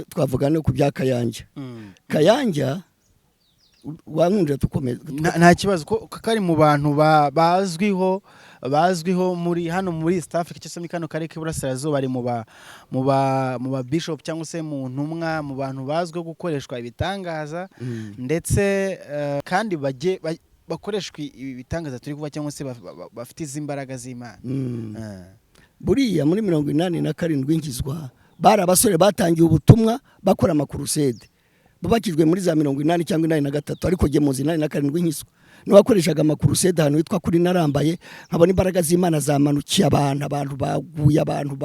twavuga no ku bya Kayanja. Kayanja wankunje tukomeza nta kibazo ko kari mu bantu bazwiho muri hano muri East Africa cyose kano kare k'Iburasirazuba ari mu ba bishop cyangwa se mu ntumwa mu bantu bazwiho gukoreshwa ibitangaza ndetse kandi bakoreshwa ibitangaza turi kuva cyangwa se bafite izimbaraga z'Imana. Buriya muri 87 ngizwa bari abasore batangiye ubutumwa bakora amakurusede babakijwe muri za 80 cyangwa 83 ariko je muzi 87 nkiswa niwakoreshaga amakurusede hano witwa kuri narambaye nkabona imbaraga z'Imana zamanukiye abantu baguye abantu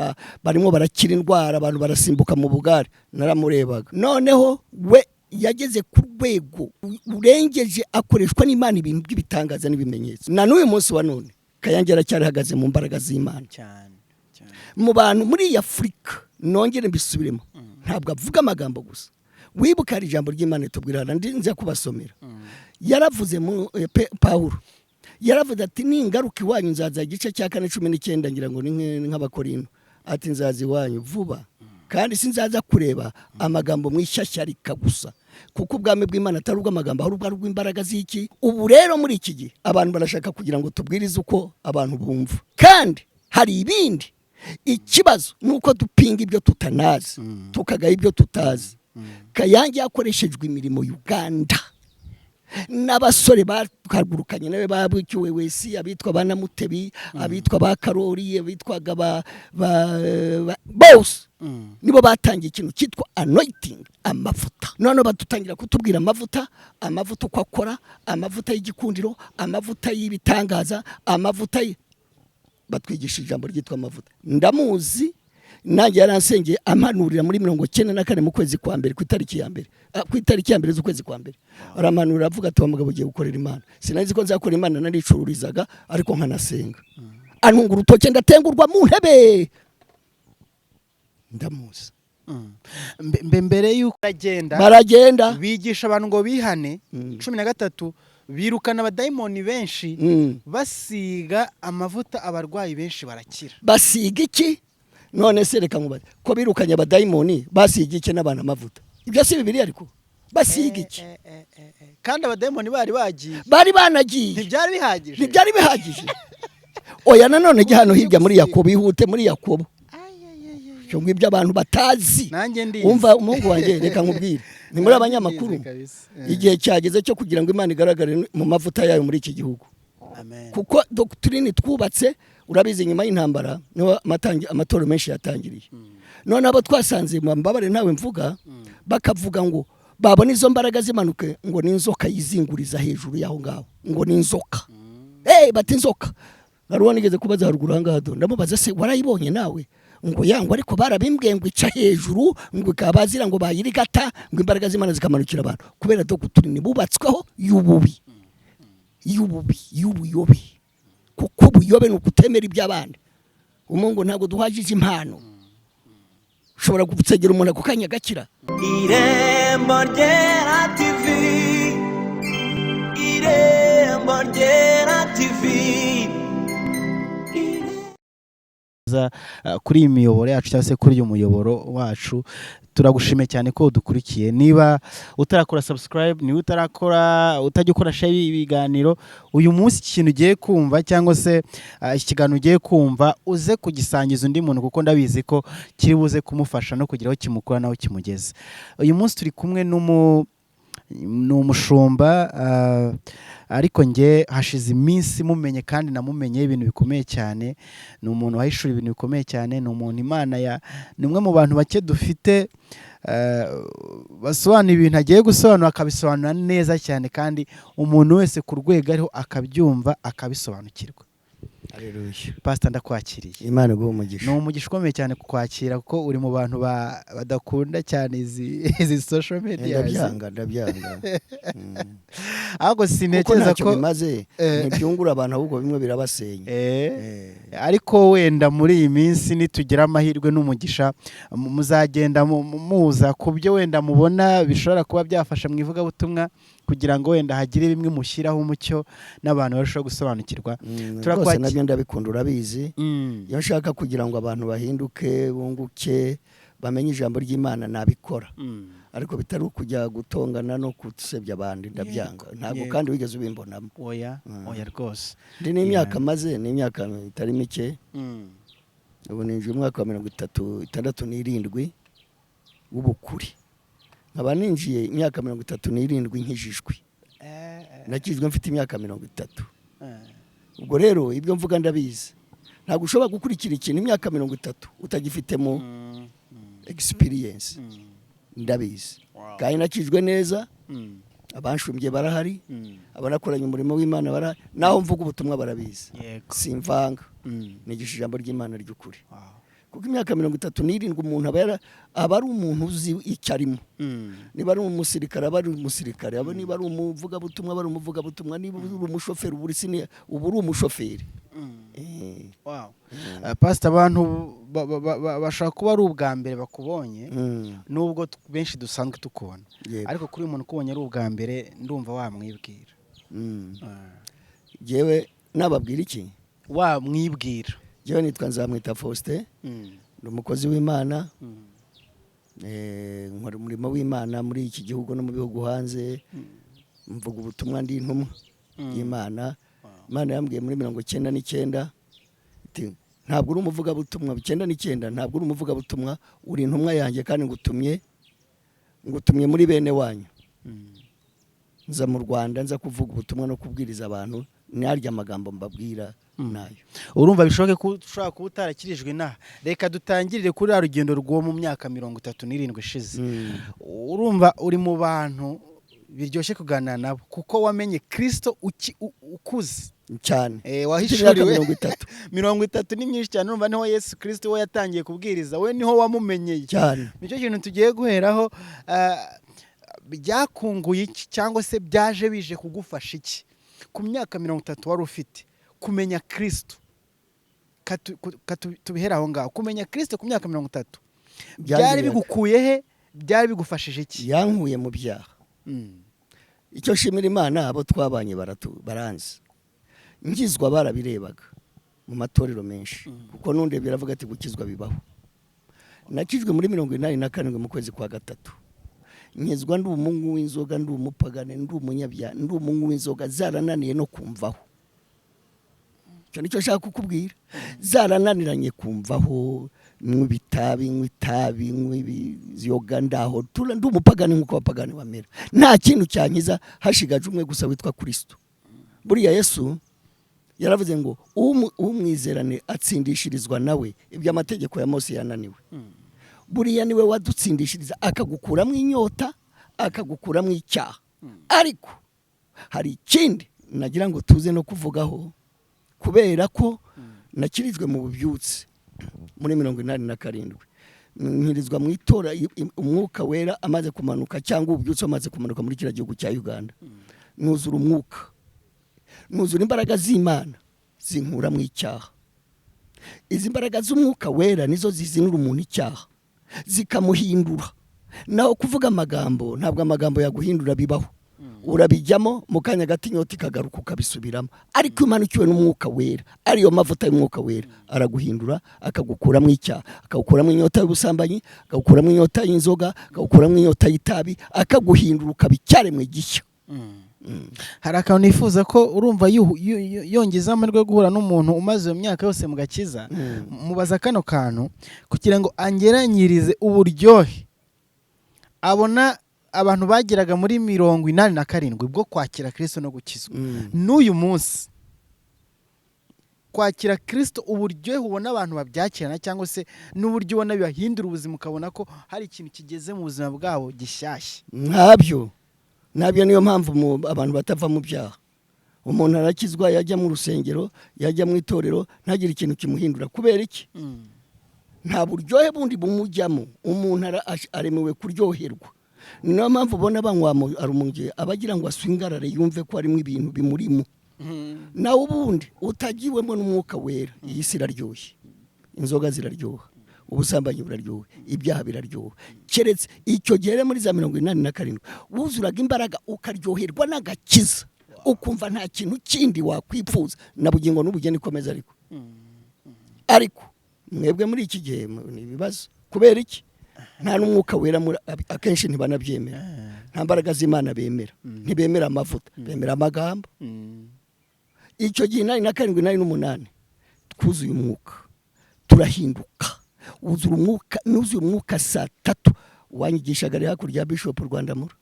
barimo barakira indwara abantu barasimbuka mu bugari naramurebaga noneho we yageze ku rwego urengeje akoreshwa n'Imana ibintu by'ibitangaza n'ibimenyetso na n'uyu munsi wa none Kayanja aracyarihagaze mu mbaraga z'Imana cyane mu bantu muri Afrika nongere mbisubiremo ntabwo avuga amagambo gusa wibuka ari ijambo ry'Imana tubwirana nze kubasomera yaravuze mu Paulo yaravuze ati ningaruka iwanyu nzaza igice cya 4:19 ngira ngo ni nk'abakorino ati nzaza iwanyu vuba kandi sinzaza kureba amagambo mwishyashyarika gusa kuko ubwami bw'Imana atari ubw'amagambo ahubwo ari ubw'imbaraga z'iki. Ubu rero muri iki gihe abantu barashaka kugira ngo tubwirize uko abantu bumva kandi hari ibindi ikibazo nuko dupinga ibyo tutanazi tukagaye ibyo tutazi. Kayanja yakoreshejwe imirimo Uganda n'abasore bakagurukanye nawe babukiwe wese abitwa banamutebi abitwa ba Karori abitwaga boss nibo batangiye ikintu cyitwa anointing amavuta none batutangira kutubwira amavuta uko akora amavuta y'igikundiro amavuta y'ibitangaza amavuta batwigisha ijambo ryitwa amavuta ndamuzi nanjye yaransengeye ampanurira muri 94 mu kwezi kwa mbere ku itariki ya mbere z'ukwezi kwa mbere aramanurira avuga ati mugabo ugiye gukorera Imana sinazi ko nzakora Imana naricururizaga ariko nkanasenga antunga urutoke ndatengurwa mu ntebe ndamuzi mbere yuko baragenda bigisha abantu ngo bihane 13 birukana abadayimoni benshi basiga amavuta abarwayi benshi barakira basiga iki none se reka nkubaze ko birukanye abadayimoni basiga iki n'abana amavuta ibyo si bibiri ariko basiga iki kandi abadayimoni bari banagiye ntibyari bihagije oya nanone hano hirya muri Yakobo ihute muri Yakobo cyo ngibyo abantu batazi umva umuhungu wanjye reka nkubwire ni muri abanyamakuru igihe cyageze cyo kugira ngo Imana igaragare mu mavuta yayo muri iki gihugu kuko doctrine twubatse urabizi nyuma y'intambara niho amatoro menshi yatangiriye none abo twasanze mu mbabare nawe mvuga bakavuga ngo babona izo mbaraga zimanuke ngo ni inzoka yizinguriza hejuru yaho ngaho ngo ni inzoka bati inzoka narwo nigeze kubaza haruguru hangaho ndamubaza se warayibonye nawe ngo yango ariko barabimbwiye ngo ica hejuru ngo ikabazira ngo bayirigata ngo imbaraga z'Imana zikamanukira abantu kubera doctrine bubatsweho y'ubuyobe kuko ubuyobe nukutemera iby'abandi Umuhungu ntabwo duhajije impano ushobora gutsegera umuntu akukanya gakira. Irembo ryera TV Irembo ryera TV kuri imiyoboro yacu cyangwa se kuri uyu muyoboro wacu turagushime cyane ko dukurikiye niba utarakora subscribe ni utajya ukora share ibiganiro uyu munsi ikintu ugiye kumva cyangwa se ikiganiro ugiye kumva uze kugisangiza undi muntu kuko ndabizi ko kiri buze kumufasha no kugira aho kimukura naho kimugeze. Uyu munsi turi kumwe n'umushumba ariko nge hashize iminsi mumenye kandi namumenye ibintu bikomeye cyane ni umuntu wahishura ibintu bikomeye cyane ni umuntu Imana ni umwe mu bantu bake dufite basobanura ibintu agiye gusobanura akabisobanura neza cyane kandi umuntu wese ku rwego ariho akabyumva akabisobanukirwa. Haleluya. Pastor ndakwakiriye. Imana guha umugisha. Ni umugisha ukomeye cyane kukwakira kuko uri mu bantu badakunda cyane izi social media. Ndabyanga. Ahubwo sintekereza ko bimaze ntibyungura abantu ahubwo bimwe birabasenya. Ariko wenda muri iyi minsi nitugira amahirwe n'umugisha muzagenda muza kubyo wenda mubona bishobora kuba byafasha mu ivuga butumwa kugira ngo wenda hagire bimwe mushyiraho umucyo n'abantu barushaho gusobanukirwa. Turakwakira ndabikunda urabizi iyo nshaka kugira ngo abantu bahinduke bunguke bamenye ijambo ry'Imana nabikora ariko bitari ukujya gutongana no kusebya abandi ndabyanga ntabwo kandi wigeze ubimbonamo oya rwose ndi n'imyaka maze n'imyaka itari mike ubu ninjiye umwaka wa 37 w'ubukuri nkaba ninjiye imyaka 37 nkijijwe nakijwe mfite imyaka 30 ubwo rero ibyo mvuga ndabizi ntabwo ushobora gukurikira ikintu imyaka 30 utagifitemo experience ndabizi kandi nakijwe neza abanshumbye barahari abanakoranye umurimo w'Imana barahari naho mvuga ubutumwa barabizi simvanga nigisha ijambo ry'Imana ry'ukuri kuko imyaka 37 umuntu aba ari umuntu uzi icyarimo niba ari umusirikare aba ari umusirikare aba niba ari umuvuga butumwa aba ari umuvuga butumwa niba uri umushoferi ubu uri umushoferi wow pastor abantu bashaka kuba ari ubwa mbere bakubonye nubwo benshi dusanzwe tukubona ariko kuri umuntu kubonye ari ubwa mbere ndumva wamwibwira jewe nababwira iki wamwibwira jewe nitwa Nzamwita Faustin ndi umukozi w'Imana nkora umurimo w'Imana muri iki gihugu no mu bihugu hanze mvuga ubutumwa ndi intumwa y'Imana Imana yambwiye muri 99 ntabwo uri umuvuga butumwa 99 ntabwo uri umuvuga butumwa uri intumwa yanjye kandi ngutumye muri bene wanyu nza mu Rwanda nza kuvuga ubutumwa no kubwiriza abantu narya amagambo mbabwira nayo urumva bishoke ko ushaka kuba utarakirijwe na reka dutangirire kuri rugendo rwo mu myaka 37 ishize urumva uri mu bantu biryoshye kuganira nabo kuko wamenye Kristo ukuze cyane wahishuriwe 30 ni myinshi cyane urumva niho Yesu Kristo we yatangiye kubwiriza we niho wamumenyeye cyane nicyo kintu tugiye guheraho byakunguye iki cyangwa se byaje bije kugufasha iki ku myaka 30 wari ufite kumenya Kristo tubihera aho ngaho kumenya Kristo ku myaka 30 byari bigukuye he byari bigufashije iki yankuye mu byaha icyo shimira Imana abo twabanye baranzi ngizwa barabirebaga mu matorero menshi kuko nunde biravuga ati gukizwa bibaho nakijwe muri 87 mu kwezi kwa gatatu nkizwa ndi umuhungu w'inzoga ndi umupagane ndi umunyabya ndi umuhungu w'inzoga zarananiye no kumvaho cyo nicyo shaka kukubwira zarananiranye kumvaho nk'ibitabi nk'ibiyoga ndaho ndi umupagane nk'uko abapagane bamera nta kintu cyankiza hashigaje umwe gusa witwa Kristo buriya Yesu yaravuze ngo umwizerane atsindishirizwa nawe ibyo amategeko ya Mose yananiwe buriya niwe wadutsindishiriza akagukuramo inyota akagukuramo icyaha ariko hari ikindi nagira ngo tuze no kuvugaho kubera ko nakirijwe mu bubyutse muri 87 nkirizwa mu itora umwuka wera amaze kumanuka cyangwa ububyutse amaze kumanuka muri kira gihugu cya Uganda nuzura umwuka nuzura imbaraga z'Imana zinkura mu icyaha izi mbaraga z'umwuka wera nizo zizinura umuntu icyaha zikamuhindura naho kuvuga amagambo ntabwo amagambo yaguhindura bibaho urabijyamo mu kanya gato inyota ikagaruka ukabisubiramo ariko imanukiwe n'umwuka wera ariyo mavuta y'umwuka wera araguhindura akagukuramo icyaha akagukuramo inyota y'ubusambanyi akagukuramo inyota y'inzoga akagukuramo inyota y'itabi akaguhindura ukabicyaremwe gishya hari akantu nifuza ko urumva yongeza amahirwe yo guhura n'umuntu umaze mu myaka yose mu gakiza mubaza kano kantu kugira ngo angeranyirize uburyohe abona abantu bagiraga muri 87 bwo kwakira Kristo no gukizwa n'uyu munsi kwakira Kristo uburyohe ubona abantu babyakirana cyangwa se n'uburyo ubona bibahindura ubuzima ukabona ko hari ikintu kigeze mu buzima bwabo gishyashya nabyo niyo mpamvu abantu batava mu byaha umuntu arakizwa yajya mu rusengero yajya mu itorero ntagire ikintu kimuhindura kubera iki nta buryohe bundi bumujyamo umuntu aremewe kuryoherwa niyo mpamvu ubona banywa arumungiye abagira ngo aswingarare yumve ko harimo ibintu bimurimo nawe ubundi utagiwemo n'umwuka wera iyi si iraryoshye inzoga ziraryoha ubusambanyi buraryoha ibyaha biraryoha keretse icyo gihe muri za 87 wuzuraga imbaraga ukaryoherwa n'agakiza ukumva nta kintu kindi wakwipfuza na bugingo n'ubugeni komeza ariko mwebwe muri iki gihe ni ibibazo kubera iki nta n'umwuka wera akenshi ntibanabyemera nta mbaraga z'Imana bemera ntibemera amavuta bemera amagambo icyo gihe 7 8 twuzuye umwuka turahinduka nuzuye umwuka saa 3 wanyigishaga ari hakurya ya Bishop Rwanda muri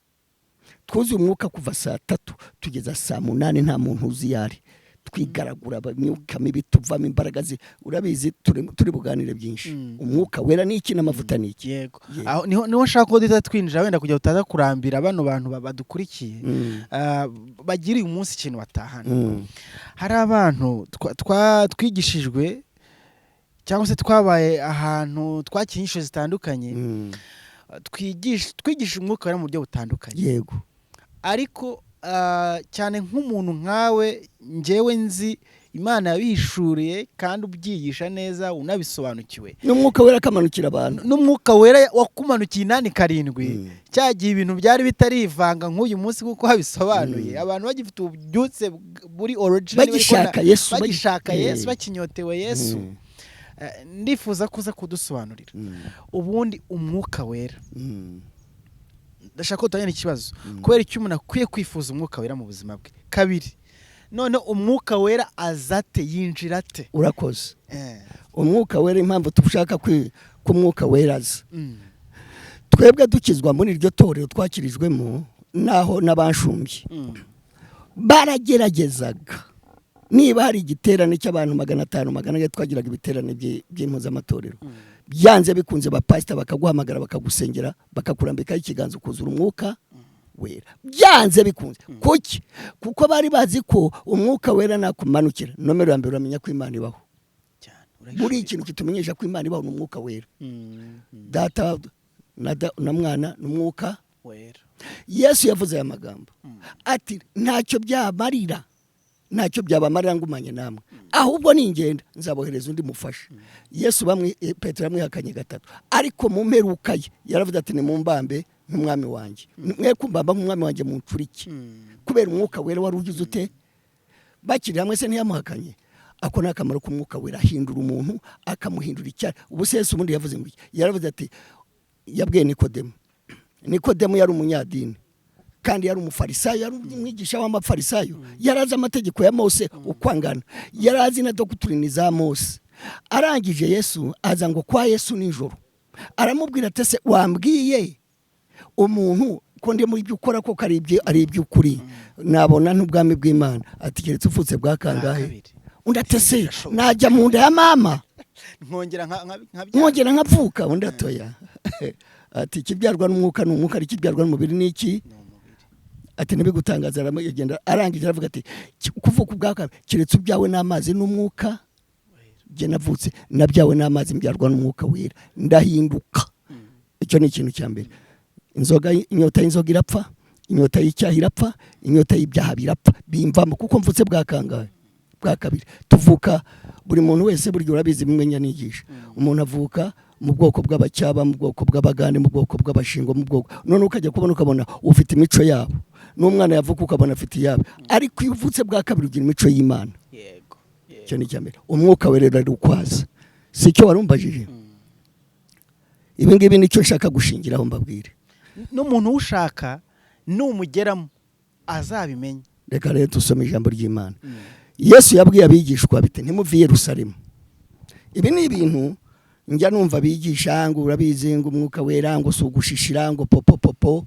twuzuye umwuka kuva saa 3 tugeza saa 8 nta muntu uzi yari twigaragura abamyuka mibi tuvamo imbaraga urabizi turi buganire byinshi umwuka wera n'iki n'amavuta n'iki yego aho niho nshaka ko twinjira wenda kujya utaza kurambira bano bantu badukurikiye bagiriye umunsi ikintu batahana hari abantu twigishijwe cyangwa se twabaye ahantu twakinyisho zitandukanye twigisha umwuka wera mu buryo butandukanye yego ariko cyane nk'umuntu nkawe njyewe nzi Imana yabishuriye kandi ubyigisha neza unabisobanukiwe n'umwuka wera kamanukira abantu n'umwuka wera wakumanukiye 8 cyagiye ibintu byari bitarivanga nk'uyu munsi kuko habisobanuye abantu bagifite ububyutse buri original bagishaka Yesu bakinyotewe Yesu ndifuza kuza kudusobanurira ubundi umwuka wera ndashaka ko tujyana ikibazo kubera icyo umuntu akwiye kwifuza umwuka wera mu buzima bwe kabiri none umwuka wera azate yinjira ate urakoze umwuka wera impamvu tushaka ko umwuka wera aza twebwe dukizwa muri iryo torero twakirijwemo naho n'abanshumbye barageragezaga niba hari igiterane cy'abantu 500 magana twagiraga ibiterane by'impuzamatorero byanze bikunze bapasita bakaguhamagara bakagusengera bakakurambika ikiganza ukuzura umwuka wera byanze bikunze kuko bari bazi ko umwuka wera nakumanukira nomero ya mbere uramenya ko Imana ibaho muri ikintu kitumenyesha ko Imana ibaho n'umwuka wera data na mwana n'umwuka wera Yesu yavuze aya magambo ati ntacyo byamarira ntacyo byabamarira ngumanye namwe ahubwo ningenda nzabohereza undi mufasha Yesu Petero yamwihakanye 3 ariko mu mperukaye yaravuze ati ni mumbambe nk'umwami wanjye mwe kumbamba nk'umwami wanjye mu ncuriki kubera umwuka wera wari ugize ute bakiri hamwe se ntiyamuhakanye ako nakamaro k'umwuka wera ahindura umuntu akamuhindura icyari ubusese ubundi yavuze ngo yaravuze ati yabwiye Nikodemu yari umunyadini kandi yari umufarisayo yari umwigisha w'amafarisayo yarazi amategeko ya Mose ukwangana yarazi na doctrine za Mose arangije Yesu aza ngo kwa Yesu nijoro aramubwira ati se wambwiye umuntu ko ndi muri byukora ko ari iby'ukuri nabona n'ubwami bw'Imana ati keretse ufutse bwa kangahe undatese najya mu nda ya mama nkongera nkavuka undatoya ati kibyarwa n'umwuka n'umwuka ari kibyarwa n'umubiri n'iki ati nibigutangaza aramugenda arangije aravuga ati kuvuka ubwaka kiretse ubyawe n'amazi n'umwuka je navutse nabyawe n'amazi mbyarwa n'umwuka wera ndahinduka icyo ni ikintu cya mbere inyota y'inzoga irapfa inyota y'icyaha irapfa inyota y'ibyaha birapfa bimvamo kuko mvutse bwa kangahe bwa kabiri tuvuka buri muntu wese buryo urabizi bimwenya nigisha umuntu avuka mu bwoko bw'abacyaba mu bwoko bw'abagande mu bwoko bw'abashingo mu bwoko none ukajya ukabona ufite imico yabo n'umwana yavuka ukabona afite yabo ariko iyo uvutse bwa kabiri ugira imico y'Imana yego cyo ni cyambere umwuka werera ari ukwaza si cyo warumbajije ibi ngibi nicyo nshaka gushingiraho mbabwire n'umuntu ushaka numugeramo azabimenya reka rero tusome ijambo ry'Imana Yesu yabwiye abigishwa bite ntimuve Yerusalemu ibi ni ibintu njya numva bigisha ngo urabizi ngo umwuka wera ngo sugushishira ngo popo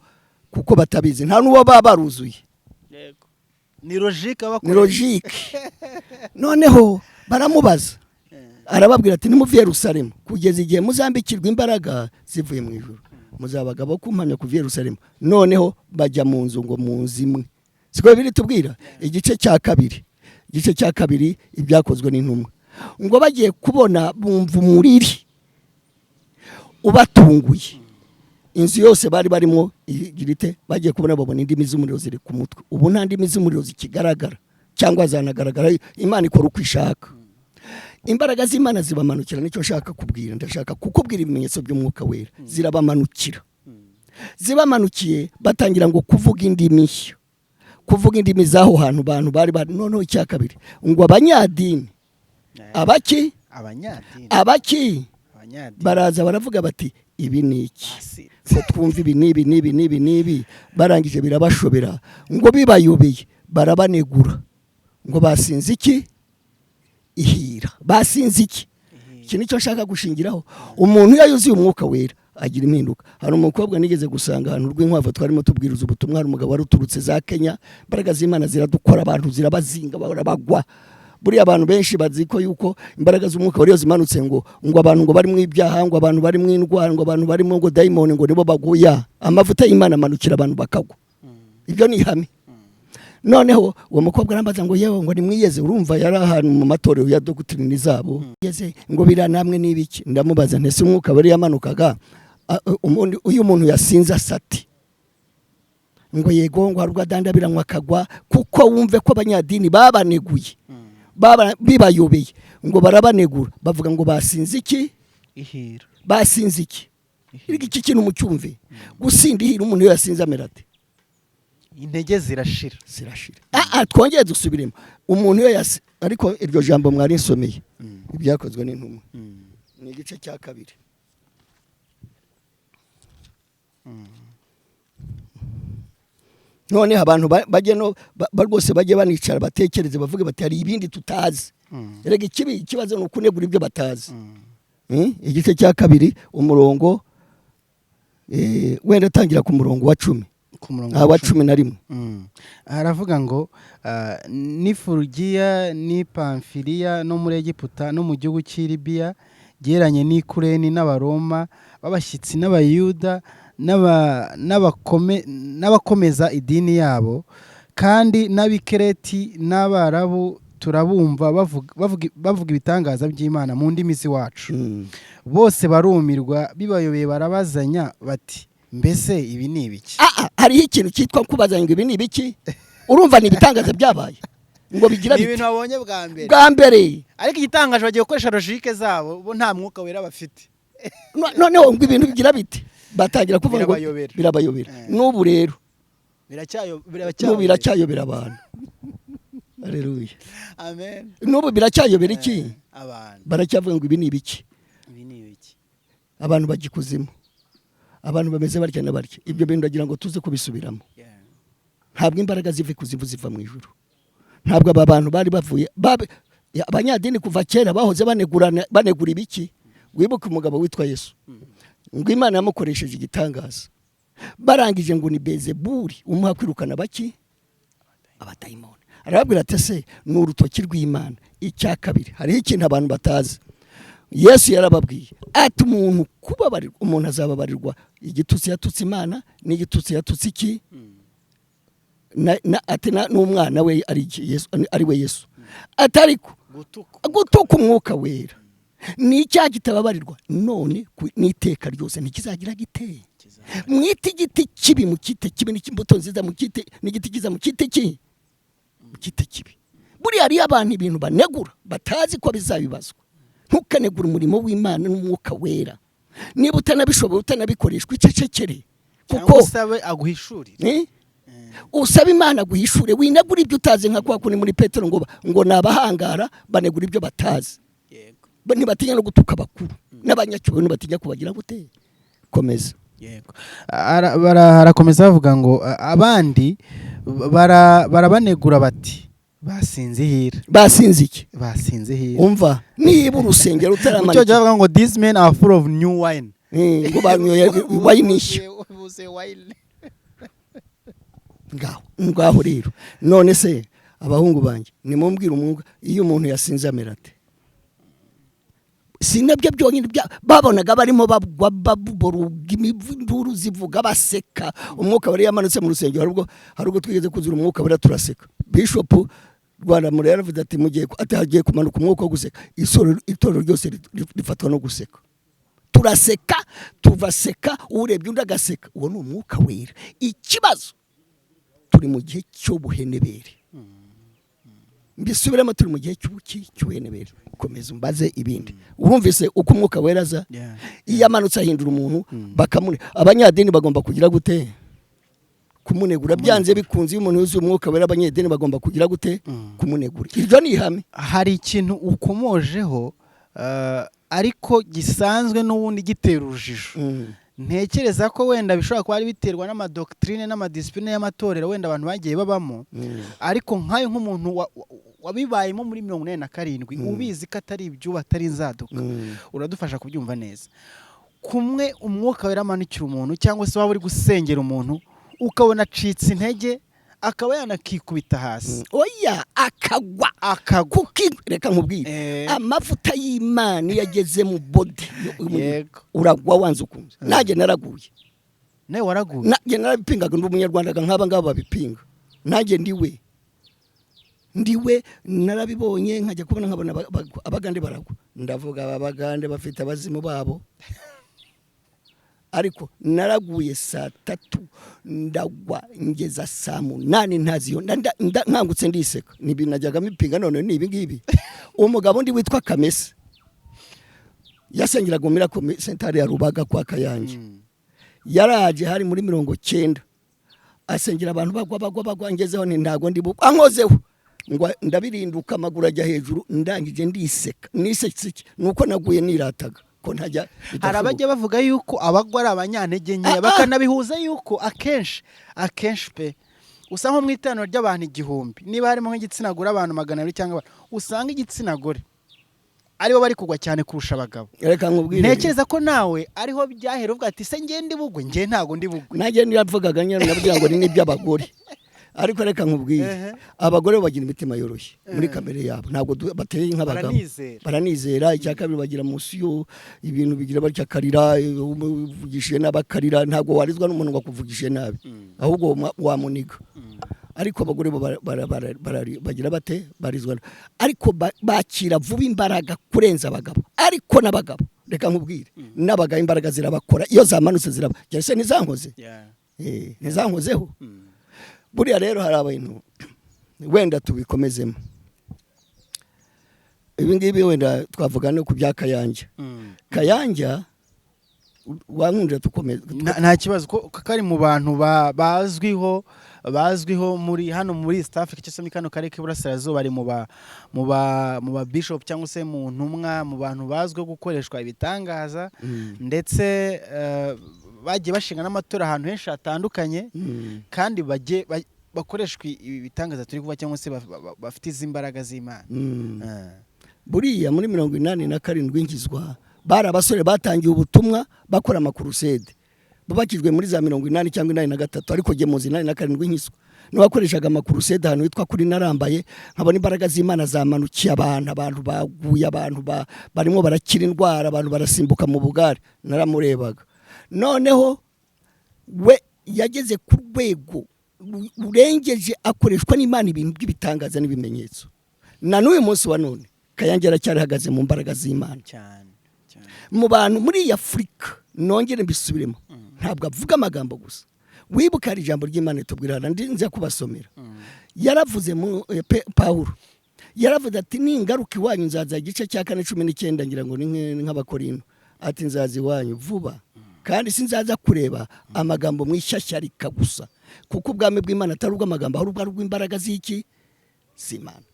kuko batabizi nta nuwo baruzuye yego ni logique noneho baramubaza arababwira ati nimuve Yerusalemu kugeza igihe muzambikirwa imbaraga zivuye mu ijuru muzabagabo kumpamya kuva Yerusalemu noneho bajya mu nzu ngo munzimwe siko biri tubwira igice cya kabiri ibyakozwe n'intumwa ngo bagiye kubona bumva umuriri ubatunguye inzu yose bari barimo igirite bagiye kubona babona indimi z'umuriro ziri ku mutwe ubu nta ndimi z'umuriro zikigaragara cyangwa zanagaragara Imana ikora uko ishaka imbaraga z'Imana zibamanukira nicyo nshaka kubwira ndashaka kukubwira ibimenyetso by'umwuka wera zirabamanukira zibamanukiye batangira ngo kuvuga indimi zaho hantu bantu bari noneho icya kabiri ngo abanyadini abaki baraza baravuga bati ibi niki ko twumva ibi nibi barangije birabashobera ngo bibayobeye barabanegura ngo basinze iki ihira basinze iki nicyo nshaka gushingiraho umuntu iyo yuzuye umwuka wera agira impinduka. Hari umukobwa nigeze gusanga ahantu rw'inkwavu twarimo tubwiriza ubutumwa, hari umugabo wari uturutse za Kenya, imbaraga z'Imana ziradukora, abantu zirabazinga barabagwa. Buriya abantu benshi baziko yuko imbaraga z'umwuka wari zimanutse ngo abantu ngo bari mu ibyaha, ngo abantu bari mu indwara, ngo abantu bari mu ngo daimoni ngo nibo baguya. Amavuta y'Imana amanukira abantu bakagwa. Ibyo ni ihame. Noneho uwo mukobwa arambaza ngo yewe ngo nimwiyeze, urumva yari ahantu mu matorero ya doctrine zabo. Yeze ngo biranamwe n'ibiki. Ndamubaza ntese umwuka wari yamanukaga uyu muntu yasinza sati ngo yego ngo harugwa dandabiranywa kagwa, kuko wumve ko abanyadini babaneguye bibayobeye ngo barabanegura, bavuga ngo basinze iki ihira, basinze iki iki kintu mu cyumve gusinda ihira. Umuntu yasinze amerate intege zirashira twongeye dusubiremo umuntu yase. Ariko iryo jambo mwari nsomeye ibyakozwe n'intumwa ni igice cya 2. None abantu bajye no rwose bajye banicara batekereze bavuge bati hari ibindi tutazi. Erega ikibazo ni ukunegura ibyo batazi. Igice cya 2 umurongo wenda tangira ku murongo wa 10 wa 11. Haravuga ngo ni Furugiya ni Pamfiliya no muri Egiputa no mu gihugu cy'Ilibiya geranye ni Kureni n'Abaroma babashyitsi n'Abayuda n'abakomeza idini yabo, kandi n'Abikereti n'Abarabu turabumva bavuga ibitangaza by'Imana mu ndimi z'iwacu. Bose barumirwa bibayobeye barabazanya bati mbese ibi ni ibiki? Hariho ikintu cyitwa kubazanya ngo ibi ni ibiki. Urumva ni ibitangaza byabaye ngo bigira biti ibintu babonye bwa mbere. Ariko igitangaje bagiye gukoresha logique zabo, bo nta mwuka wera bafite. Noneho ngo ibintu bigira biti batangira kuvuga ngo birabayobera. N'ubu rero biracyayobera abantu. Haleluya, amen. N'ubu biracyayobera iki abantu, baracyavuga ngo ibi ni ibiki. Abantu bagikuzimo, abantu bameze barya na barya. Ibyo bintu ndagira ngo tuze kubisubiramo. Ntabwo imbaraga ziva kuzivu ziva mu ijuru. Ntabwo aba bantu bari bavuye abanyadini kuva kera bahoze banegura ibiki. Wibuke umugabo witwa Yesu ngo Imana yamukoresheje igitangaza, barangije ngo ni Bezebuli umuha kwirukana baki abadayimoni. Arabwira ati se ni urutoki rw'Imana. Icya 2 hariho ikintu abantu batazi. Yesu yarababwiye ati umuntu kubabarirwa, umuntu azababarirwa igitutsi yatutse Imana n'igitutsi yatutse iki ati n'umwana we ari we Yesu. Atariko gutuka umwuka wera ni icyaha kitababarirwa none n'iteka ryose ntikizagira giteye. Mwite igiti kibi mu kite kibi, n'imbuto nziza mu kite, n'igiti kiza mu kite kibi. Buriya ari abantu ibintu banegura batazi ko bizabibazwa. Ntukanegura umurimo w'Imana n'umwuka wera. Niba utanabishoboye utanabikoreshwa icecekere, kuko usabe aguhishurire. Usaba Imana guhishure, winegura ibyo utazi, nka kwa kuni muri Petero ngo nabahangara banegura ibyo batazi. Ntibatinya no gutuka bakuru n'abanyacyubahiro, ntibatinya kubagira gute. Komeza. Yego. Harakomeza bavuga ngo abandi barabanegura bati basinze ihira. Basinze iki? Basinze ihira. Umva niba urusengero utaramana. Cyo bavuga ngo these men are full of new wine. Ngo banyoye wine ishya. Ngaho rero none se abahungu banjye nimumbwira umwuga iyo umuntu yasinze amerate. Sinabyo byonyine babonaga barimo baburuga imivunduru zivuga baseka. Umwuka wari yamanutse mu rusengero, harubwo twigeze kuzura umwuka wari turaseka. Bishop Rwanda muri yaravuze ati mugiye atagiye kumanuka umwuka wo guseka, itorero ryose rifatwa no guseka. Turaseka tuvaseka, urebye undi agaseka, uwo ni umwuka wera. Ikibazo turi mu gihe cyo buhenebere. Mbisubiramo turi mu gihe cy'ubuhenebere. Komeza umbaze ibindi. Urumvise uko umwuka weraza iyo amanutse ahindura umuntu bakamure. Abanyadini bagomba kugira gute? Kumunegura. Byanze bikunze iyo umuntu yuzuye umwuka wera, abanyadini bagomba kugira gute? Kumunegura. Iryo ni ihame. Hari ikintu ukomojeho ariko gisanzwe n'ubundi gitera urujijo ntekereza ko wenda bishobora kuba ari biterwa n'amadoctrine n'amadiscipline y'amatorero wenda abantu bagiye babamo ariko nkayo nk'umuntu wabibayemo muri 47 ubizi ko atari ibyuba atari inzaduka uradufasha kubyumva neza kumwe umwuka weramanukira umuntu cyangwa se waba uri gusengera umuntu ukabona acitse intege akaba yanakikubita hasi oya akagwa kuki reka nkubwire amavuta y'Imana yageze mu body uragwa wanze ukunze naje naraguye nawe waraguye naje narabipingaga ndi umunyarwanda nk'aba ngaba babipinga naje ndiwe narabibonye nkajya kubona nkabona abagande baragwa ndavuga abagande bafite abazimu babo ariko naraguye saa 3 ndagwa ngeza saa 8 ntaziyo nkangutse ndiseka nibi najyaga mipinga none nibi ngibi umugabo ndi witwa Kamesa yasengeraga umira ko sentare ya Rubaga kwa Kayanja yaraje hari muri 90 asengera abantu bagwa ngezeho ni ndago ndi ankozeho ngo ndabirinduka amaguru ajya hejuru ndangije ndiseka niseke nuko naguye nirataga ko ntajya harabajya bavuga yuko abagwa ari abanyantege nke bakanabihuza yuko akenshi pe usanga mu itano ry'abantu 1000 niba harimo nk'igitsina gore abantu 200 cyangwa usanga igitsina gore aribo bari kugwa cyane kurusha abagabo reka nkubwire ntekereza ko nawe ariho byahera uvuga ati se ngende bugwe nge ntago ndi bugwe naje ndiyavugaga nyine nabwira ngo ni iby'abagore ariko reka nkubwire abagore bagira imitima yoroshye muri kamere yabo ntabwo bateye nk'abagabo baranizera icyakabiri bagira musiyo ibintu bigira barya karira uvugishije n'abakarira ntabwo warizwa n'umuntu ngo kuvugishije nabi ahubwo wamuniga ariko abagore bagira bate barizwa ariko bakira vuba imbaraga kurenza abagabo ariko n'abagabo reka nkubwire n'abagabo imbaraga zirabakora iyo zamanutse ziraba cyase nizankoze nizankozeho buriya rero hari abantu wenda tubikomezemo ibi ngibi wenda twavuga no ku bya Kayanja wankundira tukomeza nta kibazo ko kari mu bantu bazwiho muri hano muri East Africa cyose muri kano kareke burasirazuba ari mu ba bishop cyangwa se mu ntumwa mu bantu bazwiho gukoreshwa ibitangaza ndetse bagiye bashinga n'amatora ahantu henshi hatandukanye kandi bakoreshwa ibitangaza turi kuva cyangwa se bafite izimbaraga z'Imana buriya muri 87 nkizwa bari abasore batangiye ubutumwa bakora amakurusede babakijwe muri za 80 cyangwa 83 ariko je muzi 87 nkizwa niwakoreshaga amakurusede hano witwa kuri narambaye nkabona imbaraga z'Imana zamanukiye abantu baguye abantu barimo barakira indwara abantu barasimbuka mu bugari naramurebaga noneho we yageze ku rwego urengeje akoreshwa n'Imana ibintu by'ibitangaza n'ibimenyetso na n'uyu munsi wa none Kayanja aracyari hagaze mu mbaraga z'Imana cyane mu bantu muri Afrika nongere mbisubiremo ntabwo avuga amagambo gusa wibuka ari ijambo ry'Imana tubwirana nze kubasomera yaravuze mu Paulo yaravuze ati ningaruka iwanyu nzaza igice cya 4:19 ngira ngo ni nk'abakorino ati nzaza iwanyu vuba kandi sinzaza kureba amagambo mwishyashyarika gusa kuko ubwami bw'Imana atari ubw'amagambo ahubwo ari ubw'imbaraga z'iki z'Imana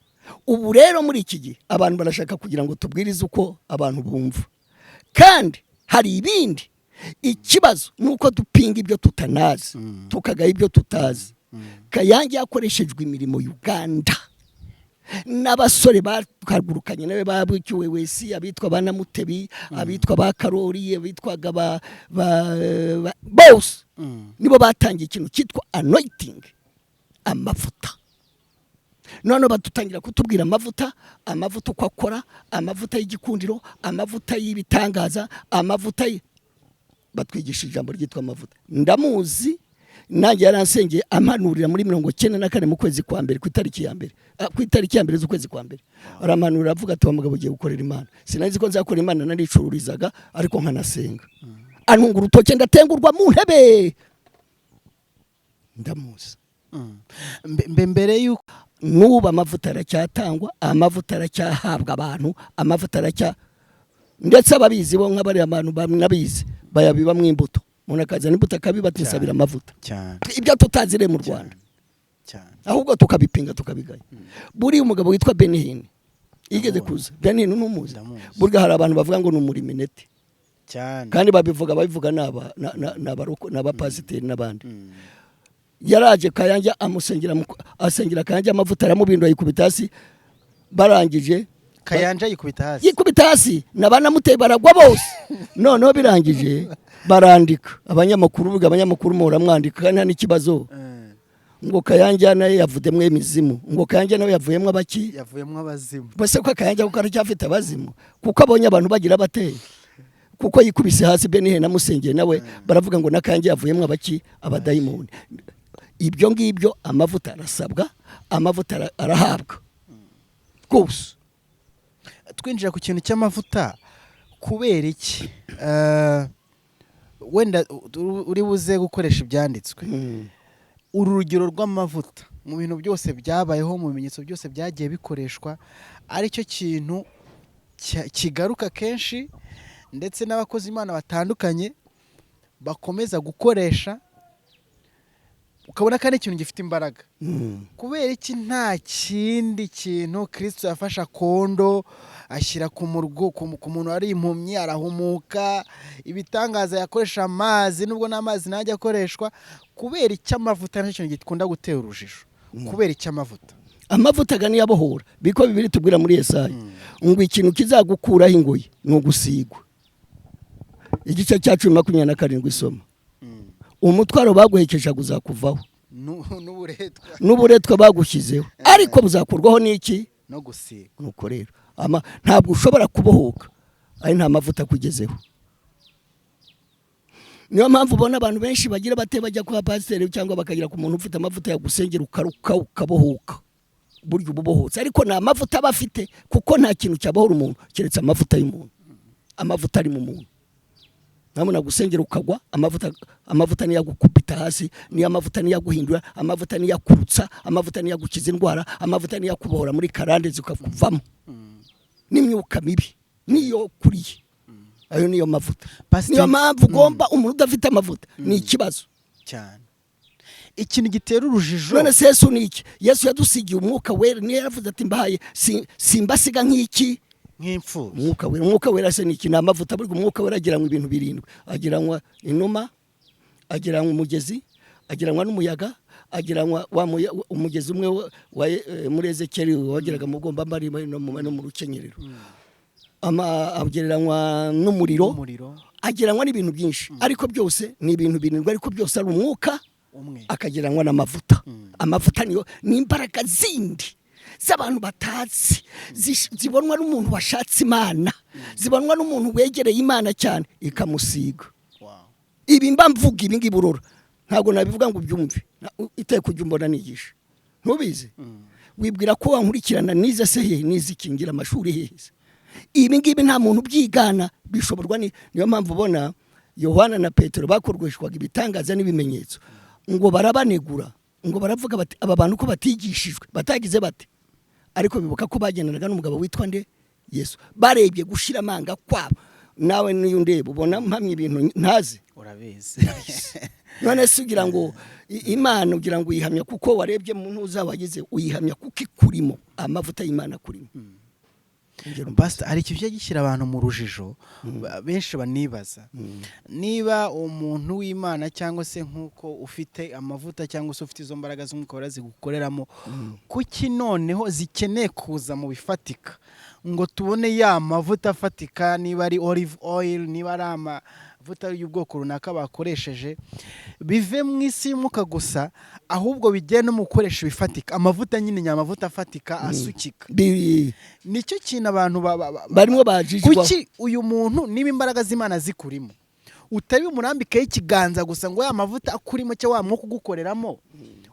ubu rero muri iki gihe abantu barashaka kugira ngo tubwirize uko abantu bumva kandi hari ibindi ikibazo nuko dupinga ibyo tutanazi tukagaye ibyo tutazi Kayanja yakoreshejwe imirimo Uganda n'abasore bakagurukanye nawe babukiwe wese abitwa banamutebi abitwa ba Karori abitwaga boss nibo batangiye ikintu cyitwa anointing amavuta none batutangira kutubwira amavuta uko akora amavuta y'igikundiro amavuta y'ibitangaza amavuta batwigisha ijambo ryitwa amavuta ndamuzi nanjye yaransengeye amanurira muri 94 mu kwezi kwa mbere ku itariki ya mbere z'ukwezi kwa mbere aramanurira avuga ati mugabo ugiye gukorera Imana sinazi ko nzakora Imana naricururizaga ariko nkanasenga antunga urutoke ndatengurwa mu ntebe ndamuzi mbere yuko nuba amavuta aracyatangwa amavuta aracyahabwa abantu amavuta aracya ndetse ababizi bo nk'abari abantu bamnabizi bayabiba mu imbuto munakaza n'imbuto akabibatisabira amavuta ibyo tutazire mu Rwanda ahubwo tukabipinga tukabigaya buri umugabo witwa Benihini igeze kuza byani n'umuzi burya hari abantu bavuga ngo n'umuriminete cyane kandi babivuga n'abapasiteri n'abandi yaraje Kayanja asengera Kayanja amavuta aramubindura yikubita hasi barangije Kayanja yikubita hasi nabanamuteye baragwa bose noneho birangije barandika abanyamakuru muhora mwandika kandi nta n'ikibazo ngo Kayanja naye yavudemwe imizimu ngo Kayanja nawe yavuyemwe abaki yavuyemwe abazimu bose ko Kayanja kuko aracyafite abazimu kuko abonye abantu bagira bateye kuko yikubise hasi be nihe namusengeye nawe baravuga ngo nakanje yavuyemwe abaki abadayimoni ibyo ngibyo amavuta arasabwa amavuta arahabwa kose twinjira ku kintu cy'amavuta kubera iki wenda uri buze gukoresha ibyanditswe urugero rw'amavuta mu bintu byose byabayeho mu bimenyetso byose byagiye bikoreshwa aricyo kintu kigaruka kenshi ndetse n'abakozi Imana batandukanye bakomeza gukoresha ukabona kandi ikintu gifite imbaraga kubera iki nta kindi kintu Kristo yafasha kondo ashyira ku muntu ari impumyi arahumuka ibitangaza yakoresha amazi nubwo n'amazi najya akoreshwa kubera icyo amavuta nicyo kintu gikunda gutera urujijo kubera icyo amavuta gani yabohora biko bibiri tubwira muri Yesaya ngo ikintu kizagukuraho ingoyi no gusigwa igice cya 10:27 isoma umutwaro baguhekesha guzakuvaho n'uburetwa bagushyizeho ariko buzakurwaho n'iki no gusiga nuko rero ntabwo ushobora kubohoka ari nta mavuta kugezeho niyo mpamvu ubona abantu benshi bagira bate bajya kwa pasiteri cyangwa bakagira ku muntu ufite amavuta ya gusengera ukaruka ukabohoka buryo ububohotse ariko nta mavuta bafite kuko nta kintu cyabohora umuntu keretse amavuta y'umuntu amavuta ari mu muntu namuna gusengera ukagwa amavuta ni yagukubita hasi ni amavuta ni yaguhindura amavuta ni yakurutsa amavuta ni yagukiza indwara amavuta ni yakubohora muri karande zikakuvamo n'imyuka mibi niyo kuriye ayo niyo mavuta niyo mpamvu ugomba umuntu udafite amavuta ni ikibazo cyane ikintu gitera urujijo none se Yesu ni iki Yesu yadusigiye umwuka wera niyo yaravuze ati mbahaye simbasiga nk'iki nk'imfu umwuka wera se niki na amavuta buryo umwuka wera agiranwa ibintu birindwi agiranwa inuma agiranwa umugezi agiranwa n'umuyaga agiranwa umugezi umwe muri Ezekeri wagiraga mu gomba mbari no mu rukenyerero agiranwa n'umuriro agiranwa n'ibintu byinshi ariko byose ni ibintu birindwi ariko byose ari umwuka akagiranwa n'amavuta amavuta niyo ni imbaraga zindi z'abantu batazi zibonwa n'umuntu washatse Imana zibonwa n'umuntu wegereye Imana cyane ikamusiga ibi mba mvuga ibi ngiburora ntago nabivuga ngo ubyumve iteye kujya umbona nigisha ntubizi wibwira ko wankurikirana nize se he nizikingira amashuri heza ibi ngibi nta muntu byigana bishoborwa niyo mpamvu ubona Yohana na Petero bakorweshwaga ibitangaza n'ibimenyetso ngo barabanegura ngo baravuga bati aba bantu ko batigishijwe batagize bate ariko bibuka ko bagendanaga n'umugabo witwa nde Yesu barebye gushira amanga kwabo nawe niyo ndeba ubona mpamye ibintu ntazi urabizi none se ugira ngo Imana ugira ngo uyihamya kuko warebye mu ntuza wagize uyihamya kuko ikurimo amavuta y'Imana kurimo basta ari ikintu gishyira abantu mu rujijo benshi banibaza niba umuntu w'Imana cyangwa se nkuko ufite amavuta cyangwa se ufite izo mbaraga z'umukora zigukoreramo kuki noneho zikeneye kuza mu bifatika ngo tubone ya mavuta afatika niba ari olive oil niba ari amavuta y'ubwoko runaka bakoresheje bive mu isi y'umwuka gusa ahubwo bigenda mu gukoresha bifatika amavuta nyine nyamavuta afatika asukika nicyo kintu abantu barimo bajijwa kuki uyu muntu niba imbaraga z'Imana zikurimo utabi umurambike y'ikiganza gusa ngo ya mavuta akurimo cyo wa mwuka gukoreramo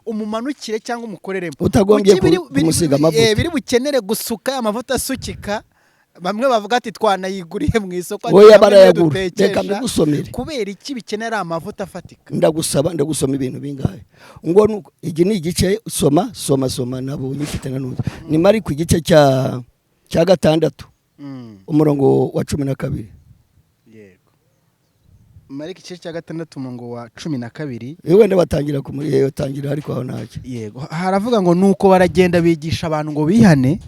umumanukire cyangwa umukoreremo utagombye kumusiga amavuta biri bukenere gusuka ya mavuta asukika bamwe bavuga ati twanayiguriye mu isoko oya barayagura reka mbigusomere kubera iki bikenera amavuta afatika ndagusoma ibintu bingahe ngo iki ni igice soma nabo nyifite nanuze ni mari ku gice cya 6 umurongo wa 12 yego mari igice cya 6 umurongo wa 12 wenda batangira kumuri tangira ariko aho ntacyo yego haravuga ngo nuko baragenda bigisha abantu ngo bihane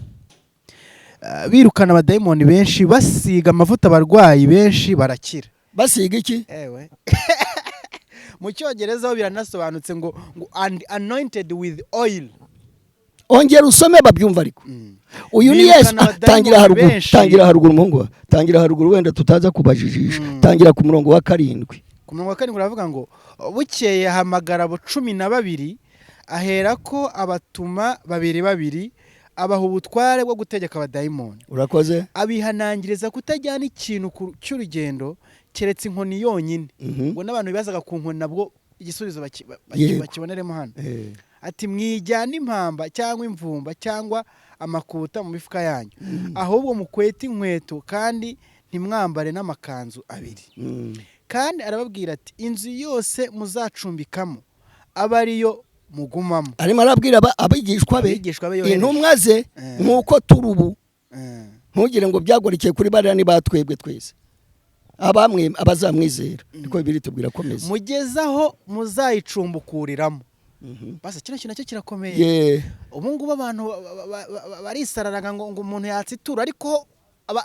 birukana abadayimoni benshi, basiga amavuta abarwayi benshi barakira. Basiga iki? Ewe mu cyongereza biranasobanutse ngo anointed with oil. Ongera usome babyumva ariko. Uyu ni Yesu. Tangira haruguru umuhungu. Tangira haruguru wenda tutaza kubajijisha. Tangira ku murongo wa 7. Ku murongo wa 7 uravuga ngo bukeye hamagara abo 12 aherako abatuma 2 abaha ubutware bwo gutegeka abadayimoni. Urakoze. Abihanangiriza kutajyana ikintu cy'urugendo keretse inkoni yonyine. Ngo n'abantu bibazaga ku nkoni nabwo igisubizo bakiboneremo hano. Ati mwijyana impamba cyangwa imvumba cyangwa amakuta mu mifuka yanyu, ahubwo mukwete inkweto kandi ntimwambare n'amakanzu 2. Kandi arababwira ati inzu yose muzacumbikamo aba ariyo mugumamo. Arimo arabwira abigishwa be intumwa ze nkuko turubu. Ntugire ngo byagorikiye kuri bariya ni batwebwe twese abamwe abazamwizera. Niko Bibiliya itubwira komeza. Mugezaho muzayicumbukuriramo. Basa kino kintu cyo kirakomeye. Ubu ngubu abantu barisararaga ngo umuntu yatsitura, ariko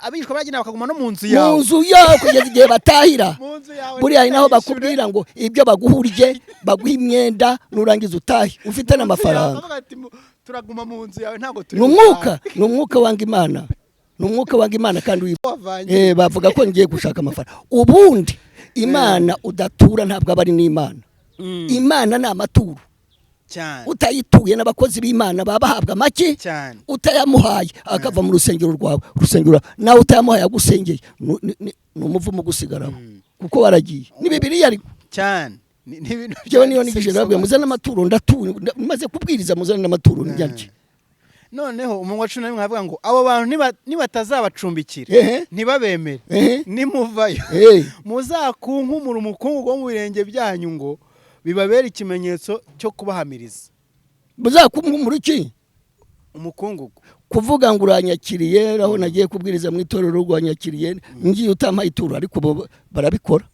abishwa bagina bakaguma no mu nzu yawe. Mu nzu yawe kugeza igihe batahira. Buri ari naho bakubwira ngo ibyo baguhurije baguha imyenda nurangiza utahi ufite n'amafaranga. Turaguma mu nzu yawe ntago turi. Numwuka wanga Imana. Numwuka wanga Imana kandi bavuga ko ngiye gushaka amafaranga. Ubundi Imana udatura ntabwo abari n'Imana. Imana ni amaturo. Utayituye n'abakozi b'Imana babahabwa make utayamuhaye akava mu rusengero rwawe. Rusengero nawe utayamuhaye agusengeye n'umuvumo gusigaraho kuko waragiye. Ni Bibiliya ariko cyane n'ibintu byo niyo nigije babwe muzana amaturo ndatuye maze kubwiriza muzana amaturo n'ibyanki. Noneho umunwa wa 11 avuga ngo abo bantu nibatazabacumbikira ntibabemere nimuvayo muzakunkumura umukungu wo mu birenge byanyu ngo bibabera ikimenyetso cyo kubahamiriza. Muzakunkumura iki? Umukungugu. Kuvuga ngo uranyakiriye aho nagiye kubwiriza mu itorero rwanyakiriye ngiye utampaye ituro ariko barabikora.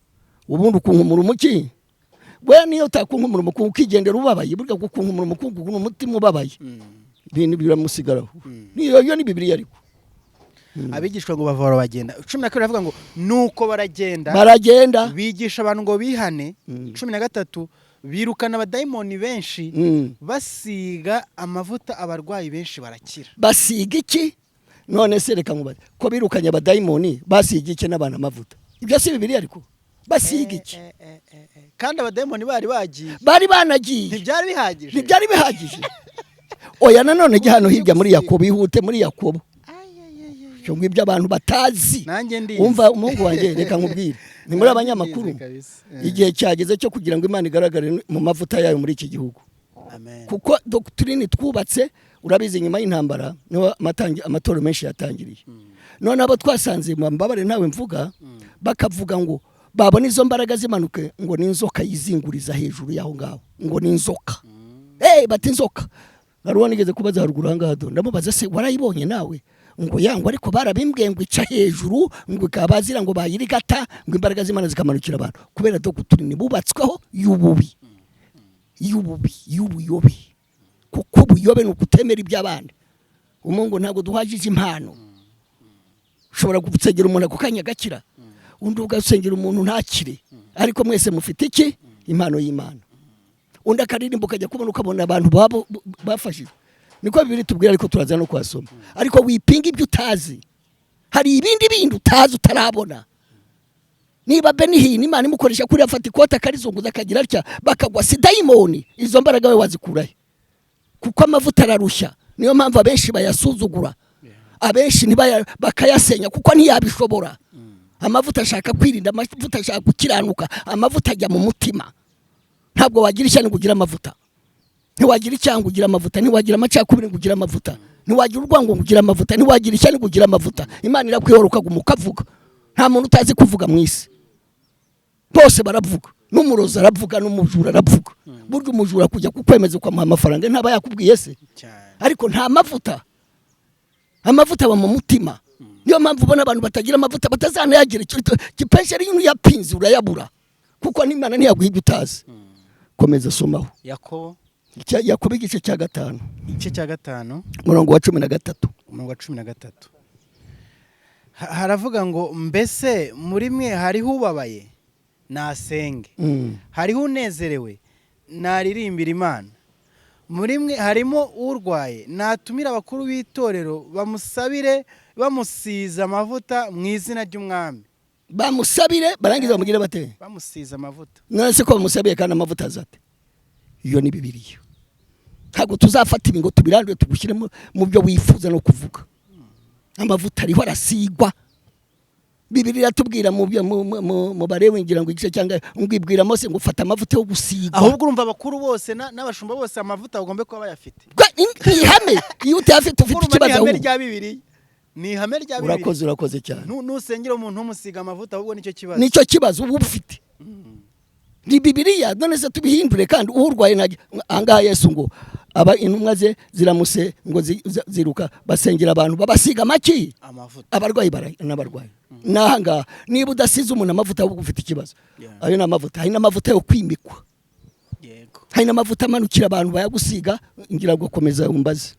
Ubundi ukunkumura umuki? Bwa niyo utakunkumura umukungu ukigendera ubabaye, burya gukunkumura umukungu n'umutima ubabaye. Ibintu biramusigaraho. Niyo ni Bibiliya ariko. Abigishwa ngo bavora bagenda. 12 baravuga ngo nuko baragenda bigisha abantu ngo bihane. 13 birukana abadayimoni benshi basiga amavuta abarwayi benshi barakira. Basiga iki? None se reka ngubaze ko birukanye abadayimoni basiga iki n'abana amavuta? Ibyo si Bibiliya ariko. Basiga iki? Kandi abadayimoni bari banagiye. Ntibyari bihagije. Oya nanone gihano hirya muri Yakobo ihute muri Yakobo. Cyangwa ibyo abantu batazi. Umva umuhungu wanjye reka nkubwire. Ni muri abanyamakuru. Igihe cyageze cyo kugira ngo Imana igaragare mu mavuta yayo muri iki gihugu. Amen. Kuko doctrine twubatse urabizi nyuma y'intambara no amatoro menshi yatangiriye. None abo twasanze mbabare nawe mvuga bakavuga ngo babona izo mbaraga zimanuke ngo ni inzoka yizinguriza hejuru yaho ngaho ngo ni inzoka. Bati inzoka. Narubona igeze kubaza haruguru hangado ndamubaza se warayibonye nawe ngo yango ariko barabimbwiye ngo ica hejuru ngo ikabazira ngo bayirigata ngo imbaraga z'Imana zikamanukira abantu kubera doctrine bubatsweho yububi kuko buyobe no kutemera iby'abandi. Umuhungu ntago duhajije impano. Ushobora gusengera umuntu akukanya gakira undi ugasengera umuntu ntakire ariko mwese mufite iki? Impano y'Imana. Undi akaririmbo kajya kubona ukabona abantu bafashije. Niko Bibiliya tubwira ariko turaza no kwasoma. Ariko wipinga ibyo utazi. Hari ibindi utazi utarabona. Niba Benihini Imana imukoresha kuri afata ikota karizunguza kagira atya bakagwa sidayimoni izo mbaraga we wazikurahe. Kuko amavuta ararushya. Niyo mpamvu abenshi bayasuzugura. Abenshi bakayasenya kuko ntiyabishobora. Amavuta ashaka kwirinda, amavuta ashaka gukiranuka, amavuta ajya mu mutima. Ntabwo wagira ishyano kugira amavuta. Ntiwagira icyango kugira amavuta, ntiwagira amacakubiri kugira amavuta, ntiwagira urwango kugira amavuta, ntiwagira ishyano kugira amavuta. Imana irakwihora ukaguka uvuga. Nta muntu utazi kuvuga mu isi. Bose baravuga. N'umuroza aravuga n'umujura aravuga. Buryo umujura kujya kukwemeza kwa amafaranga ntaba yakubwiye se. Ariko nta mavuta. Amavuta aba mu mutima. Niyo mpamvu ubona abantu batagira amavuta batazanayagira kipeshe ari yapinze urayabura. Kuko n'Imana ntiyaguha ibyo utazi. Komeza somaho. Yakobo igice cya 5. Igice cya 5 murongo wa 13. Umurongo wa 13. haravuga ngo mbese muri mwe hariho ubabaye nasenge, hariho unezerewe naririmbira Imana, muri mwe harimo urwaye natumira abakuru b'itorero bamusabire bamusiza amavuta mu izina ry'umwami. Bamusabire barangiza bamugire bate? Bamusiza amavuta. Nase ko bamusabiye kandi amavuta azate. Iyo ni Bibiliya. Ntabwo tuzafata ibingo tubirandwe tugushyire mu byo wifuza no kuvuga. Amavuta ariho arasigwa. Bibiliya tubwira mu barewe ngira ngo igice cyangwa ngibwira Mose ngo ufata amavuta yo gusiga. Ahubwo urumva abakuru bose n'abashumba bose amavuta ugombe kuba bayafite. Ihame iyo utayafite ufite ikibazo. Ihame rya Bibiliya. Ni ihame rya Bibiliya. Urakoze cyane. Nusengera umuntu umusiga amavuta ahubwo nicyo kibazo. Nicyo kibazo ubu ufite. Ni Bibiliya none se tubihindure kandi urwaye angaha Yesu ngo aba intumwa ze ziramuse ngo ziruka basengera abantu babasiga maki amavuta abarwayi n'abarwayi nahanga niba udasize umuntu amavuta ahubwo ufite ikibazo. Ayo na amavuta hari n'amavuta yo kwimikwa, yego hari n'amavuta amanukira abantu bayagusiga ngira ngo komeza umbaze.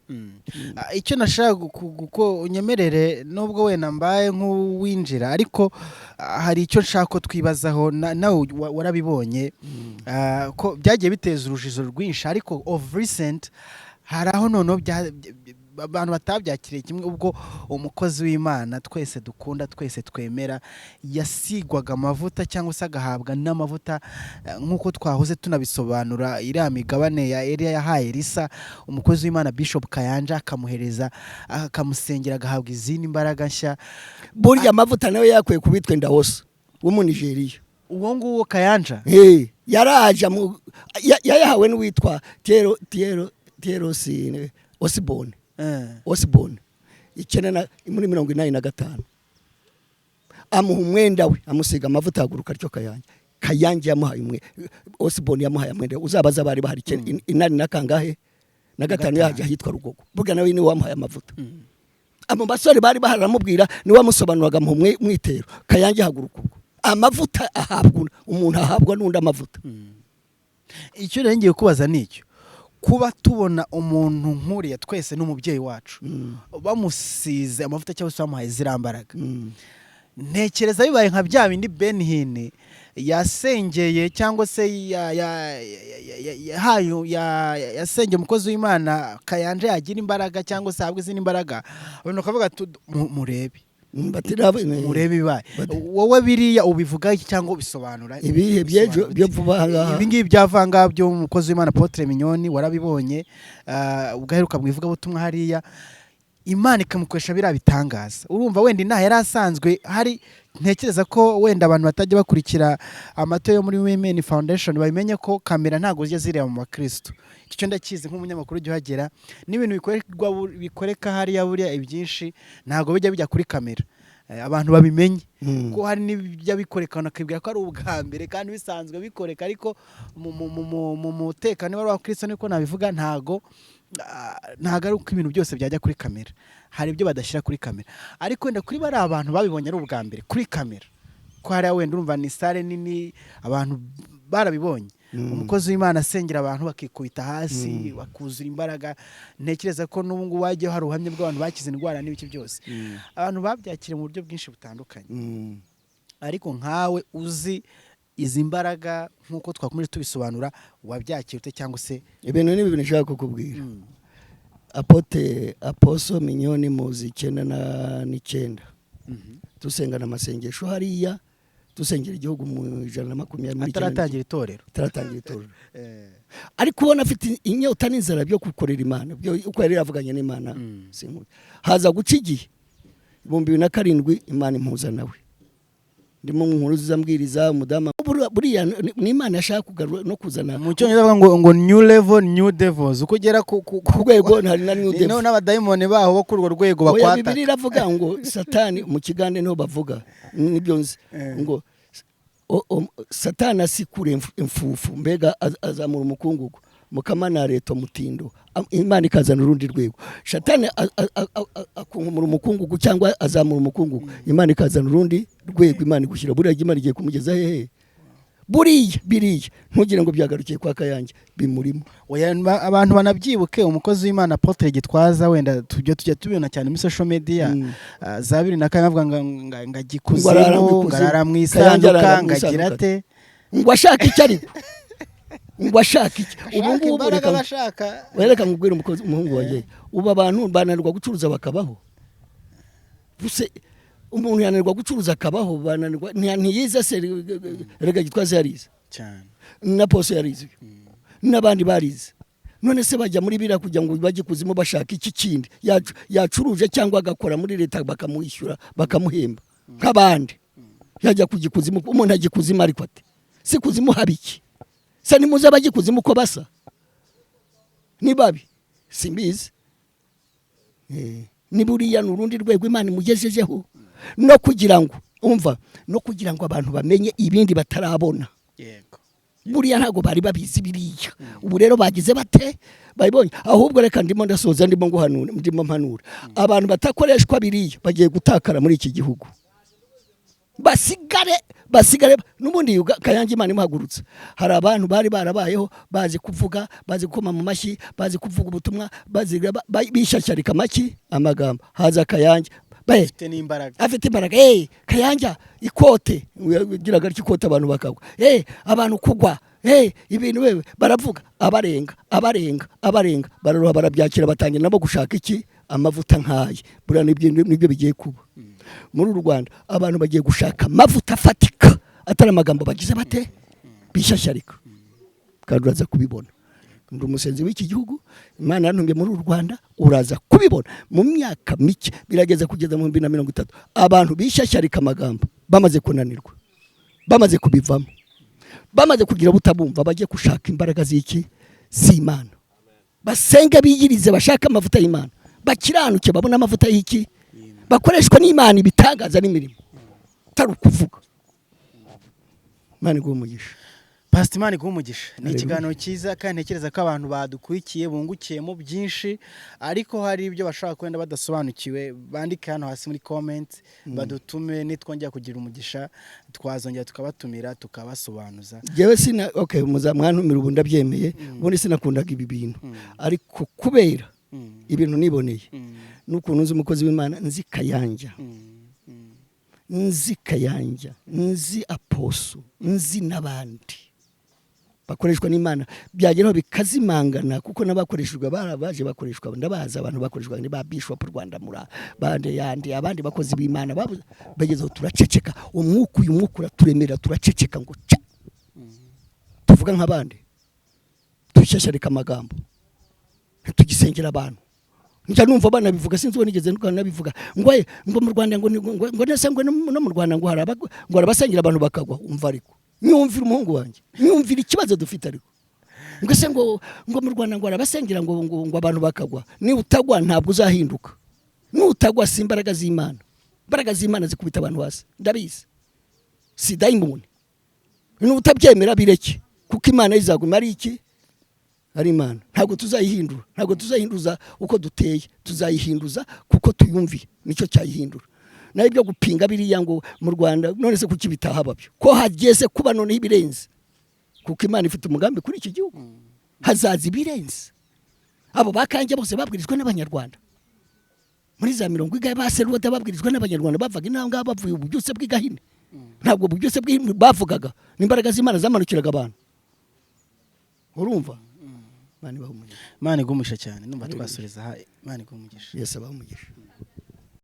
Icyo nashaka guko unyemerere nubwo wenda mbaye nk'uwinjira ariko hari icyo nshaka ko twibazaho nawe warabibonye ko byagiye biteza urujijo rwinshi ariko of recent hari aho noneho abantu batabyakiriye kimwe ubwo umukozi w'Imana twese dukunda twese twemera yasigwaga amavuta cyangwa se agahabwa n'amavuta nk'uko twahoze tunabisobanura iriya migabane ya Elia yahaye Elisa umukozi w'Imana Bishop Kayanja akamuhereza akamusengera agahabwa izindi imbaraga nshya. Burya amavuta nawe yakwiye kubitwe ndahose wo mu Nigeria. Uwo nguwo Kayanja yaraje yayahawe n'uwitwa Tierosi Osborne ikenena muri 85 amuha umwenda we amusiga amavuta haguruka ryo Kayanja yamuhaye umwe Osborne yamuhaye umwenda uzabaza bari bahari inani nakangahe na gatanu yaje hitwa Rugogo burya nawe ni wamuhaye amavuta. Abo basore bari baharamubwira ni wamusobanuraga mu mwitero Kayanja haguruka ubwo amavuta ahabwa umuntu ahabwa n'undi amavuta. Icyo rengeye kubaza nicyo kuba tubona umuntu nkuriya twese n'umubyeyi wacu bamusize amavuta cyangwa se bamuhaye zirambaraga. Ntekereza bibaye nka bya bindi Benhine yasengeye cyangwa se yasengeye umukozi w'Imana Kayanja yagira imbaraga cyangwa se ahabwe izindi imbaraga abantu bakavuga murebe murebe bibaye wowe biriya ubivuga iki cyangwa ubisobanura ibihe byo vuba ngaha ibi ngibi byavanga byo umukozi w'Imana Apotre Mignoni warabibonye ugaheruka mwivuga butumwa hariya Imana ikamukoresha bira bitangaza. Urumva wenda inaha yari asanzwe hari ntekereza ko wenda abantu batajya bakurikira amato yo muri Women Foundation babimenye ko kamera ntago zijya zireba mu bakristo. Icyo ndakizi nk'umunyamakuru ujye hagera n'ibintu bikoreka hariya buriya ibyinshi ntago bijya kuri kamera. Abantu babimenye ko hari n'ibyo bikorekana akibwira ko ari ubwa mbere kandi bisanzwe bikoreka ariko mu mutekano w'abakristo niko nabivuga ntago ari uko ibintu byose byajya kuri kamera. Hari ibyo badashyira kuri kamera ariko wenda kuri bari abantu babibonye ari ubwa mbere kuri kamera ko hari wenda urumva ni sale nini abantu barabibonye umukozi w'Imana asengera abantu bakikubita hasi bakuzura imbaraga. Ntekereza ko n'ubungu wajye hari ubuhamya bw'abantu bakize indwara n'ibiki byose abantu babyakira mu buryo bwinshi butandukanye. Ariko nkawe uzi izi mbaraga nkuko twakomeje tubisobanura wabyakirute cyangwa se ibintu n'ibintu nshaka kukubwira. Apostle Mignoni muzi 9 tusengana amasengesho hariya tusengera igihugu mu 120 ataratangira itorero ariko ubona afite inyota n'inzara byo gukorera Imana byo uko yari yavuganye n'Imana haza guca igihe 2007 Imana impuza nawe ndimo Inkuru zambwiriza umudama buriya n'Imana yashaka kugarura no kuzana mu cyongereza ngo new level new devils ukugera ku rwego hari na new devils no n'abadayimoni baho bo kurwo rwego bakwata. Bibiliya iravuga ngo Satani mu kigande niho bavuga nibyo nzi ngo Satani asikure imfufu mbega azamura umukungugu mukamana reto mutindo Imana ikazana urundi rwego. Satani akunkumura umukungugu cyangwa azamura umukungugu Imana ikazana urundi rwego Imana igushyira buriya Imana igiye kumugeza hehe biriya ntugire ngo byagarukiye kwa Kayanja bimurimo. Oya, abantu banabyibuke umukozi w'Imana Apotre Gitwaza wenda tujya tubibona cyane muri social media za 2004 avuga ngo agikuzimu ngarara mu isanduka ngagira ate ngo ashaka icyo ari ngo ashaka iki ubu ngubu reka ngubwire umuhungu wanjye ubu abantu bananirwa gucuruza bakabaho buse umuntu yananirwa gucuruza akabaho bananirwa ntiyize se rega Gitwaza yarize cyane na Pose yarize n'abandi barize none se bajya muri bira kugira ngo bajye kuzimo bashaka iki kindi yacuruje cyangwa agakora muri leta bakamwishyura bakamuhemba nk'abandi yajya kugikuzimu umuntu agikuzima ariko ate si kuzimu habiki se nimuze abagikuzimu ko basa ni babi simbizi ni buriya n'urundi rwego Imana imugejejeho no kugira ngo umva no kugira ngo abantu bamenye ibindi batarabona. Yego buriya ntago bari babizi biriya ubu rero bagize bate bayibonye ahubwo reka ndimo ndasoza ndimo nguhanura ndimo mpanura abantu batakoreshwa biriya bagiye gutakara muri iki gihugu basigare n'ubundi Kayanja Imana imahagurutse hari abantu bari barabayeho bazi kuvuga bazi gukoma mu mashyi bazi kuvuga ubutumwa bazi bishasharika amaki amagambo haza Kayanja afite imbaraga Kayanja ikote ugiraga ikikote abantu bakagwa abantu kugwa ibintu wewe baravuga abarenga bararuha barabyakira batangira nabo gushaka iki amavuta nkaye buriya nibyo bigiye kuba muri Rwanda abantu bagiye gushaka amavuta afatika atari amagambo bagize bate bishasharika kandi uraza kubibona ndi umusenzi w'iki gihugu Imana yantumye muri Rwanda uraza kubibona mu myaka mike birageza kugeza mu 2030 abantu bishasharika amagambo bamaze kunanirwa bamaze kubivamo bamaze kugira butabumva bagiye gushaka imbaraga z'iki z'Imana basenga biyirize bashaka amavuta y'Imana bakiranuke babona amavuta y'iki bakoreshwa n'Imana ibitangaza n'imirimo taru kuvuga Imana umugisha Pastor Imana umugisha ni ikiganiro cyiza kandi ntekereza ko abantu badukurikiye bungukiyemo byinshi ariko hari ibyo bashaka kwenda badasobanukiwe bandike hano hasi muri comment badutume nitwongera kugira umugisha twazongera tukabatumira tukabasobanuza jewe sina muzamwantumira ubu ndabyemeye ubundi sinakundaga ibi bintu ariko kubera ibintu niboneye n'ukuntu nzi umukozi w'Imana nzi Kayanja nzi Aposo nzi n'abandi bakoreshwa n'Imana byageraho bikazimangana kuko nabakoreshejwe barabaje bakoreshwa ndabaza abantu bakoreshwa ni ba Bishop Rwanda mura bande yandi abandi bakozi b'Imana bagezeho turaceceka umwuka uyu mwuka uraturemera turaceceka ngo tuvuga nk'abandi tushasharika amagambo tugisengera abantu njya numva bana bivuga sinzi wo nigeze nabivuga ngo mu Rwanda ngo nasangwe no mu Rwanda ngo harabasengera abantu bakagwa umva ariko nyumvira umuhungu wanjye nyumvira ikibazo dufite ariko ngo se ngo mu Rwanda ngo harabasengera ngo abantu bakagwa ni utagwa ntabwo uzahinduka nutagwa si imbaraga z'Imana zikubita abantu hasi ndabizi si daimoni n'utabyemera bireke kuko Imana izaguma ari iki ari Imana ntabwo tuzayihinduza uko duteye tuzayihinduza kuko tuyumviye nicyo cyayihindura na ibyo gupinga biriya ngo mu Rwanda none se kuki bitaha babyo ko hageze kuba none ibirenze kuko Imana ifite umugambi kuri iki gihugu hazaza ibirenze abo bakanje bose babwirijwe n'abanyarwanda muri za 40 baseruwa babwirijwe n'abanyarwanda bavaga intanga bavuye ububyuse bw'igahine ntabwo ububyuse bw'ihine bavugaga n'imbaraga z'Imana zamanukiraga abantu urumva Imana igumugisha cyane numva twasoreza Imana igumugisha Yesu abahumugisha